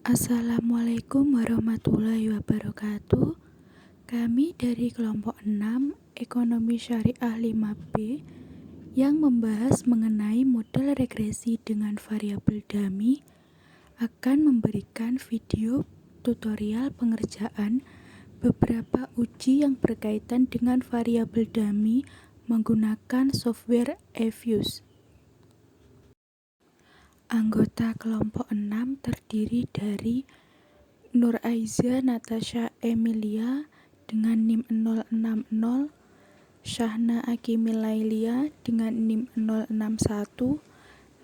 Assalamualaikum warahmatullahi wabarakatuh. Kami dari kelompok 6 Ekonomi Syariah 5B yang membahas mengenai model regresi dengan variabel dummy akan memberikan video tutorial pengerjaan beberapa uji yang berkaitan dengan variabel dummy menggunakan software eViews. Anggota kelompok 6 terdiri dari Nur Aiza Natasha Emilia dengan NIM 060, Syahna Akimilailia dengan NIM 061,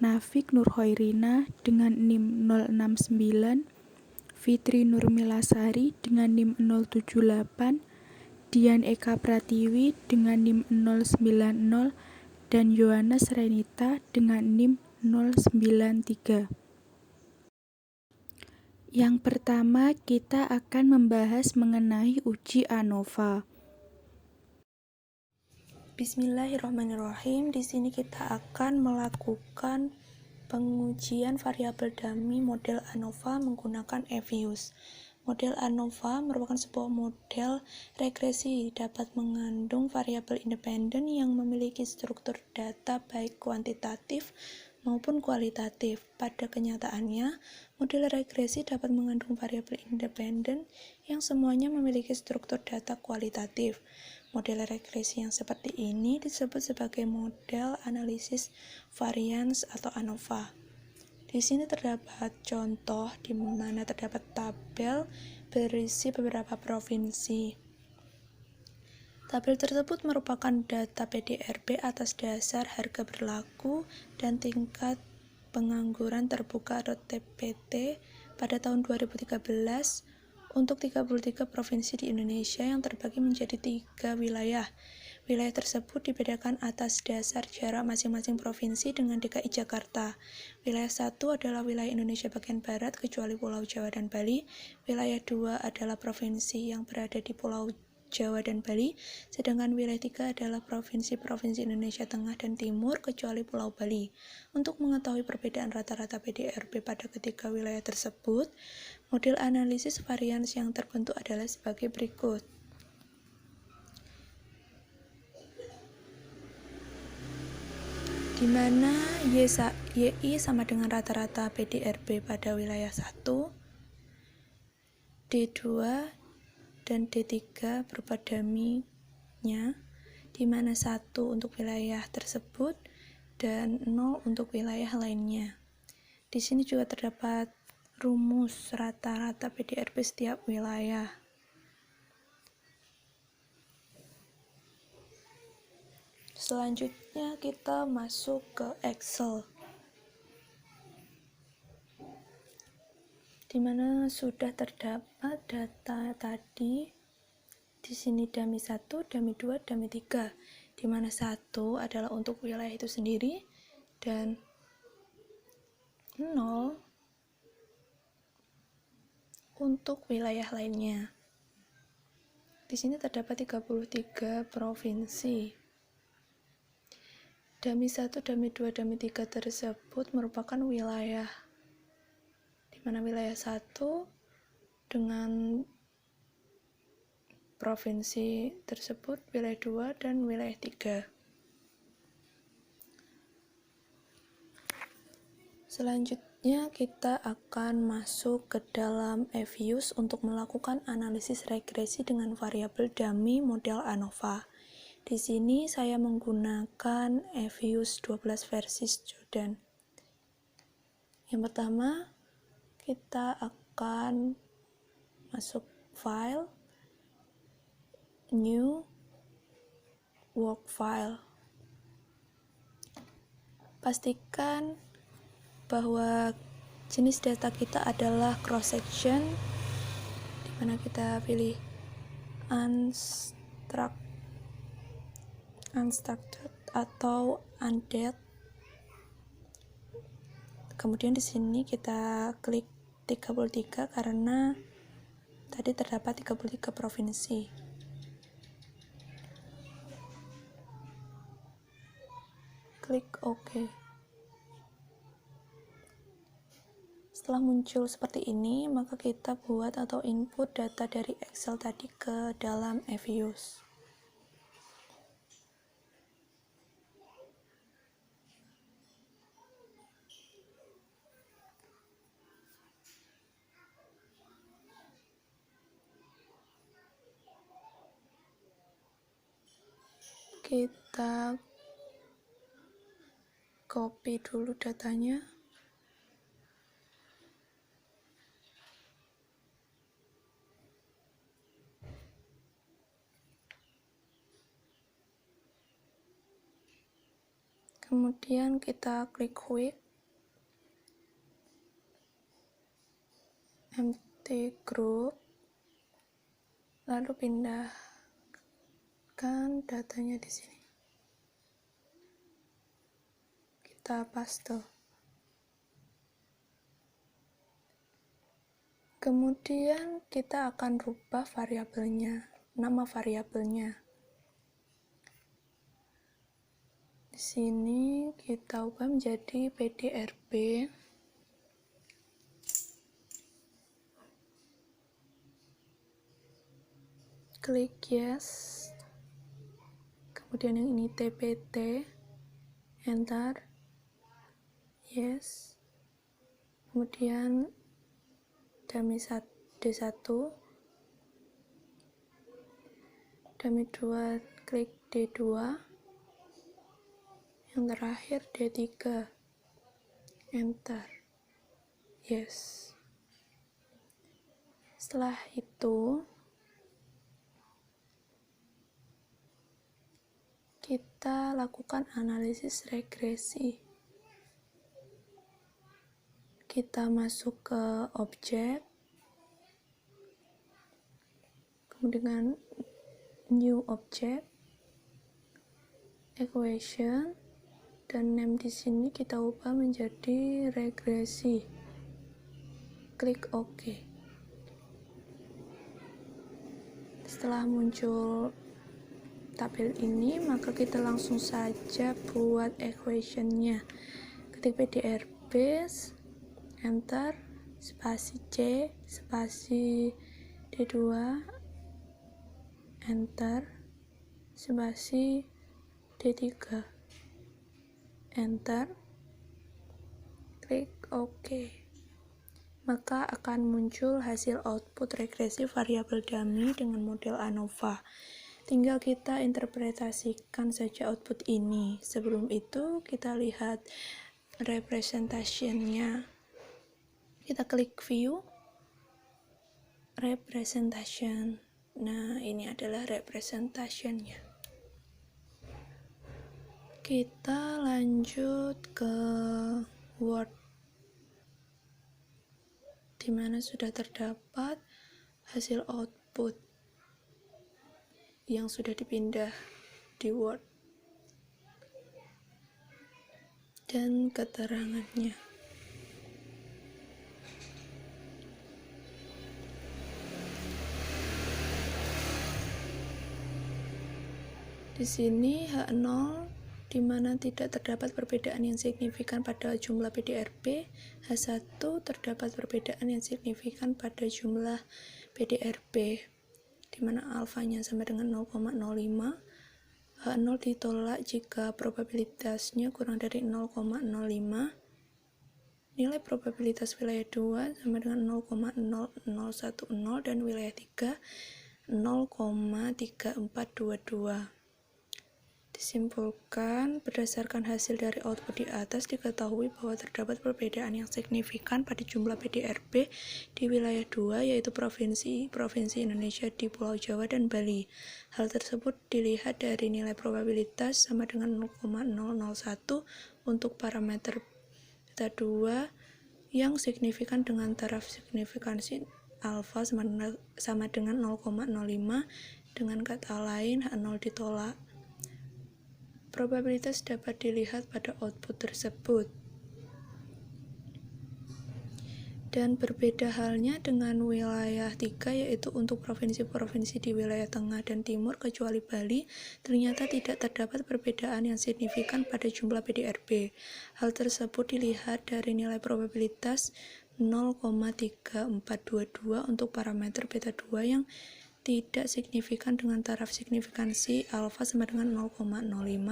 Nafik Nurhoirina dengan NIM 069, Fitri Nurmilasari dengan NIM 078, Dian Eka Pratiwi dengan NIM 090, dan Yohanes Renita dengan NIM 093. Yang pertama, kita akan membahas mengenai uji ANOVA. Bismillahirrahmanirrahim. Di sini kita akan melakukan pengujian variabel dummy model ANOVA menggunakan eViews. Model ANOVA merupakan sebuah model regresi dapat mengandung variabel independen yang memiliki struktur data baik kuantitatif maupun kualitatif. Pada kenyataannya, model regresi dapat mengandung variabel independen yang semuanya memiliki struktur data kualitatif. Model regresi yang seperti ini disebut sebagai model analisis varians atau ANOVA. Di sini terdapat contoh di mana terdapat tabel berisi beberapa provinsi. Tabel tersebut merupakan data PDRB atas dasar harga berlaku dan tingkat pengangguran terbuka atau TPT pada tahun 2013 untuk 33 provinsi di Indonesia yang terbagi menjadi 3 wilayah. Wilayah tersebut dibedakan atas dasar jarak masing-masing provinsi dengan DKI Jakarta. Wilayah 1 adalah wilayah Indonesia bagian barat kecuali Pulau Jawa dan Bali. Wilayah 2 adalah provinsi yang berada di Pulau Jawa dan Bali, sedangkan wilayah 3 adalah provinsi-provinsi Indonesia Tengah dan Timur kecuali Pulau Bali. Untuk mengetahui perbedaan rata-rata PDRB pada ketiga wilayah tersebut, model analisis varians yang terbentuk adalah sebagai berikut. Di mana YI sama dengan rata-rata PDRB pada wilayah 1, D2, dan D3 berupa dummy-nya, di mana 1 untuk wilayah tersebut dan 0 untuk wilayah lainnya. Di sini juga terdapat rumus rata-rata PDRB setiap wilayah. Selanjutnya kita masuk ke Excel, di mana sudah terdapat data tadi. Di sini dummy 1, dummy 2, dummy 3, di mana 1 adalah untuk wilayah itu sendiri dan 0 untuk wilayah lainnya. Di sini terdapat 33 provinsi. Dummy 1, dummy 2, dummy 3 tersebut merupakan wilayah, di mana wilayah 1 dengan provinsi tersebut, wilayah 2 dan wilayah 3. Selanjutnya kita akan masuk ke dalam eViews untuk melakukan analisis regresi dengan variabel dummy model ANOVA. Di sini saya menggunakan eViews 12 versi student. Yang pertama, kita akan masuk file, new, work file. Pastikan bahwa jenis data kita adalah cross section, di mana kita pilih unstructured atau undead. Kemudian di sini kita klik 33 karena tadi terdapat 33 provinsi. Klik OK. Setelah muncul seperti ini, maka kita buat atau input data dari Excel tadi ke dalam Evius. Kita copy dulu datanya. Kemudian kita klik quick, empty group, lalu pindahkan datanya di sini. Kita paste. Kemudian kita akan rubah variabelnya, nama variabelnya. Di sini kita ubah menjadi pdrb. Klik yes. Kemudian yang ini tpt, enter, yes. Kemudian dummy D1, dummy 2, klik D2, yang terakhir D3, enter, yes. Setelah itu kita lakukan analisis regresi. Kita masuk ke objek, kemudian new object, equation, dan name di sini kita ubah menjadi regresi. Klik OK. Setelah muncul tabel ini, maka kita langsung saja buat equation-nya. Ketik pdrb, enter, spasi C, spasi D2, enter, spasi D3, enter, klik OK. Maka akan muncul hasil output regresi variabel dummy dengan model ANOVA. Tinggal kita interpretasikan saja output ini. Sebelum itu kita lihat representation-nya. Kita klik view, representation. Nah, ini adalah representation-nya. Kita lanjut ke Word, di mana sudah terdapat hasil output yang sudah dipindah di Word dan keterangannya. Di sini H0 di mana tidak terdapat perbedaan yang signifikan pada jumlah pdrb, H1 terdapat perbedaan yang signifikan pada jumlah pdrb, di mana alfanya sama dengan 0,05. H0 ditolak jika probabilitasnya kurang dari 0,05. Nilai probabilitas wilayah 2 sama dengan 0,0010 dan wilayah 3 0,3422. Disimpulkan, berdasarkan hasil dari output di atas diketahui bahwa terdapat perbedaan yang signifikan pada jumlah pdrb di wilayah 2, yaitu provinsi Indonesia di Pulau Jawa dan Bali. Hal tersebut dilihat dari nilai probabilitas sama dengan 0,001 untuk parameter beta 2 yang signifikan dengan taraf signifikansi alfa sama dengan 0,05. Dengan kata lain, H0 ditolak. Probabilitas dapat dilihat pada output tersebut. Dan berbeda halnya dengan wilayah 3, yaitu untuk provinsi-provinsi di wilayah tengah dan timur kecuali Bali, ternyata tidak terdapat perbedaan yang signifikan pada jumlah pdrb. Hal tersebut dilihat dari nilai probabilitas 0,3422 untuk parameter beta 2 yang tidak signifikan dengan taraf signifikansi alfa sama dengan 0,05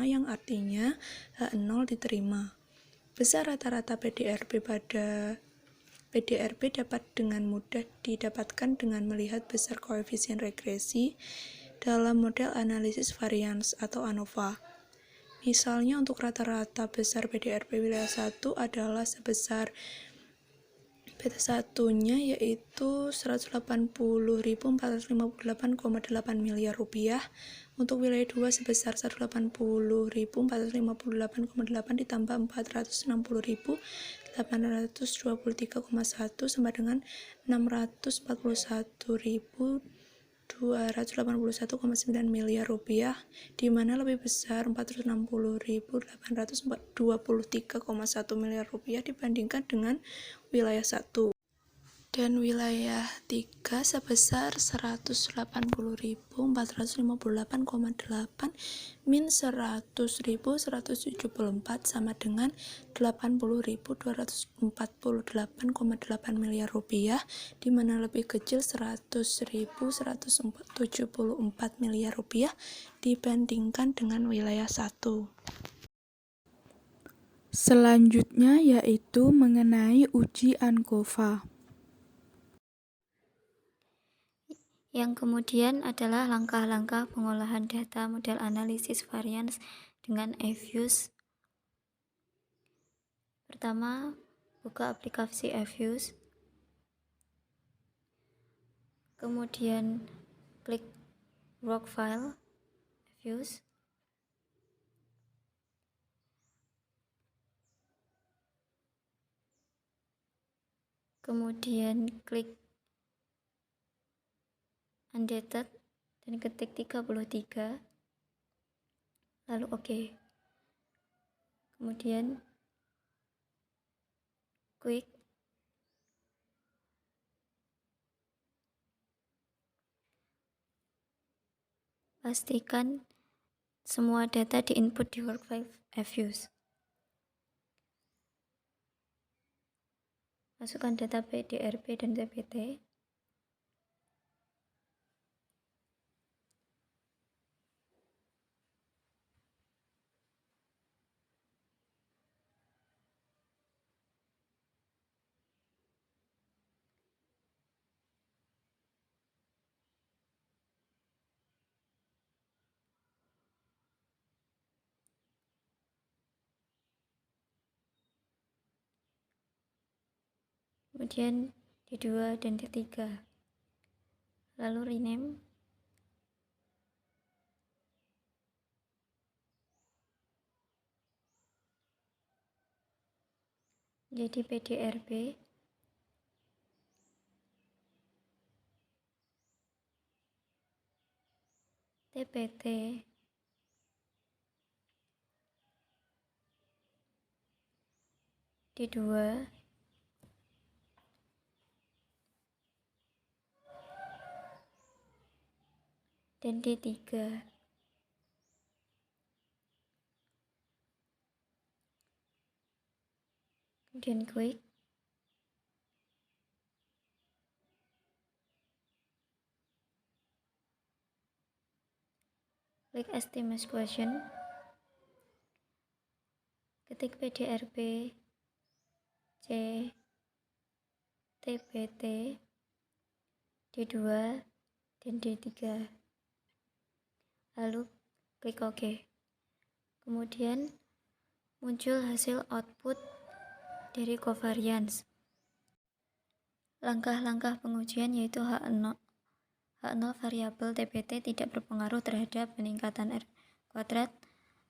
yang artinya H0 diterima. Besar rata-rata PDRB dapat dengan mudah didapatkan dengan melihat besar koefisien regresi dalam model analisis varians atau ANOVA. Misalnya untuk rata-rata besar PDRB wilayah 1 adalah sebesar beta 1-nya yaitu 180.458,8 miliar rupiah. Untuk wilayah 2 sebesar 180.458,8 ditambah 460.823,1 sama dengan 641.281,9 miliar rupiah, di mana lebih besar 460.823,1 miliar rupiah dibandingkan dengan wilayah 1. Dan wilayah 3 sebesar 180.458,8 min 100.174 sama dengan 80.248,8 miliar rupiah, di mana lebih kecil 100.174 miliar rupiah dibandingkan dengan wilayah 1. Selanjutnya yaitu mengenai uji ANCOVA. Yang kemudian adalah langkah-langkah pengolahan data model analisis varians dengan eViews. Pertama, buka aplikasi eViews. Kemudian klik work file eViews. Kemudian klik undated dan ketik 33, lalu oke. Kemudian quick pastikan semua data diinput di workfile eViews. Masukkan data PDRB dan TPT. Kemudian D2 dan D3, lalu rename. Jadi PDRB, TPT, D2, dan D3. Kemudian quick klik estimate question, ketik PDRB, C, TPT, D2, dan D3, lalu klik OK. Kemudian muncul hasil output dari covariance. Langkah-langkah pengujian yaitu H0 variabel TPT tidak berpengaruh terhadap peningkatan R kuadrat.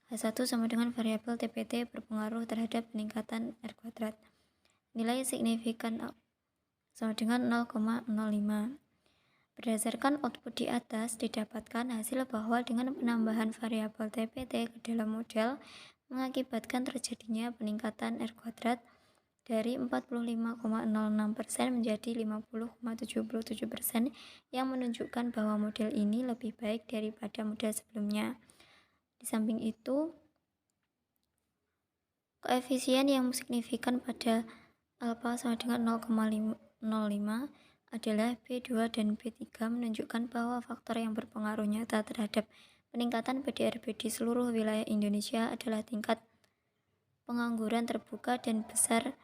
H1 sama dengan variabel TPT berpengaruh terhadap peningkatan R kuadrat. Nilai signifikan sama dengan 0,05. Berdasarkan output di atas, didapatkan hasil bahwa dengan penambahan variabel TPT ke dalam model mengakibatkan terjadinya peningkatan R kuadrat dari 45,06% menjadi 50,77% yang menunjukkan bahwa model ini lebih baik daripada model sebelumnya. Di samping itu, koefisien yang signifikan pada alfa sama dengan 0,05 adalah B2 dan B3 menunjukkan bahwa faktor yang berpengaruh nyata terhadap peningkatan PDRB di seluruh wilayah Indonesia adalah tingkat pengangguran terbuka dan besar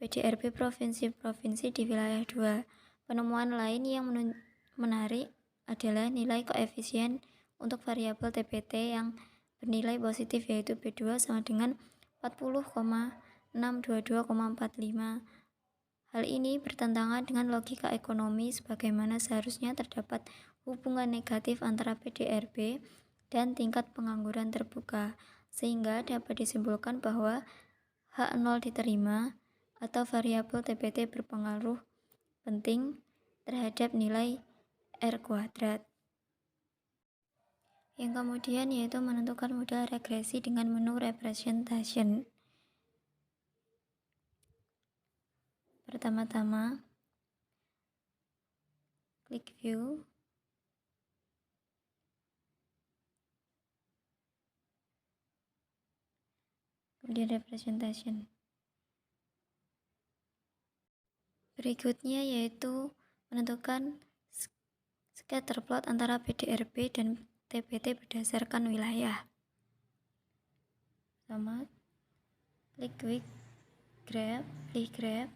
PDRB provinsi-provinsi di wilayah 2. Penemuan lain yang menarik adalah nilai koefisien untuk variabel TPT yang bernilai positif, yaitu B2 sama dengan 40,622,45. Hal ini bertentangan dengan logika ekonomi sebagaimana seharusnya terdapat hubungan negatif antara PDRB dan tingkat pengangguran terbuka, sehingga dapat disimpulkan bahwa H0 diterima atau variabel TPT berpengaruh penting terhadap nilai R kuadrat. Yang kemudian yaitu menentukan model regresi dengan menu representation. Pertama-tama, klik view. Kemudian representation. Berikutnya yaitu menentukan scatter plot antara PDRB dan TPT berdasarkan wilayah. Pertama, pilih graph,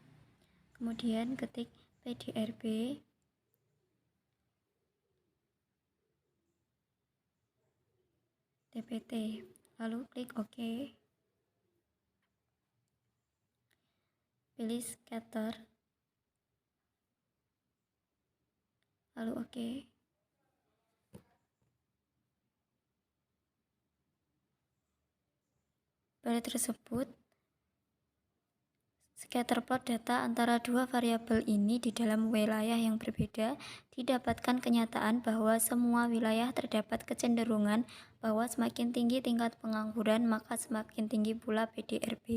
kemudian ketik PDRB, TPT, lalu klik OK. Pilih scatter, lalu OK. Pada tersebut, scatter plot data antara dua variabel ini di dalam wilayah yang berbeda didapatkan kenyataan bahwa semua wilayah terdapat kecenderungan bahwa semakin tinggi tingkat pengangguran maka semakin tinggi pula PDRB.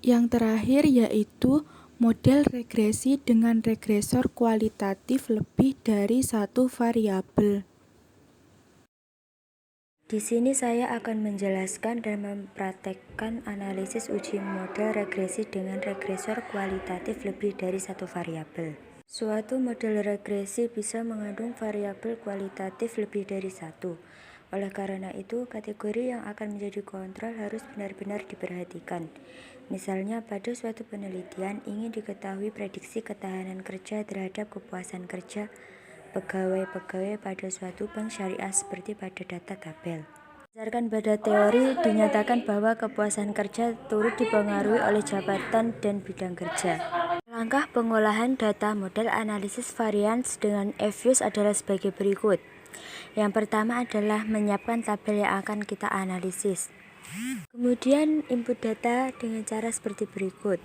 Yang terakhir yaitu model regresi dengan regresor kualitatif lebih dari satu variabel. Di sini saya akan menjelaskan dan mempraktekkan analisis uji model regresi dengan regresor kualitatif lebih dari satu variabel. Suatu model regresi bisa mengandung variabel kualitatif lebih dari satu. Oleh karena itu, kategori yang akan menjadi kontrol harus benar-benar diperhatikan. Misalnya, pada suatu penelitian ingin diketahui prediksi ketahanan kerja terhadap kepuasan kerja pegawai-pegawai pada suatu bank syariah seperti pada data tabel. Berdasarkan pada teori, dinyatakan bahwa kepuasan kerja turut dipengaruhi oleh jabatan dan bidang kerja. Langkah pengolahan data model analisis varians dengan F-Views adalah sebagai berikut. Yang pertama adalah menyiapkan tabel yang akan kita analisis. Kemudian input data dengan cara seperti berikut.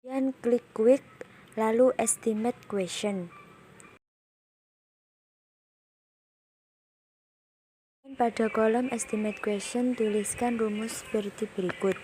Kemudian klik quick, lalu estimate question. Pada kolom estimate question, tuliskan rumus seperti berikut.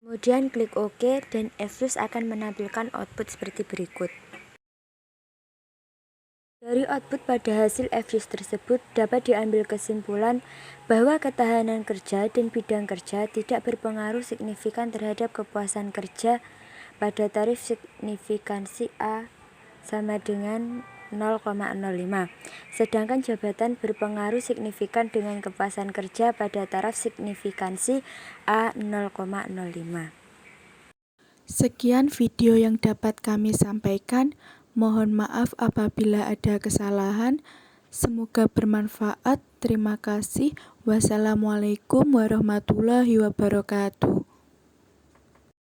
Kemudian klik OK dan EViews akan menampilkan output seperti berikut. Dari output pada hasil EViews tersebut dapat diambil kesimpulan bahwa ketahanan kerja dan bidang kerja tidak berpengaruh signifikan terhadap kepuasan kerja pada tarif signifikansi A sama dengan 0,05. Sedangkan jabatan berpengaruh signifikan dengan kepuasan kerja pada taraf signifikansi A 0,05. Sekian video yang dapat kami sampaikan. Mohon maaf apabila ada kesalahan. Semoga bermanfaat. Terima kasih. Wassalamualaikum warahmatullahi wabarakatuh.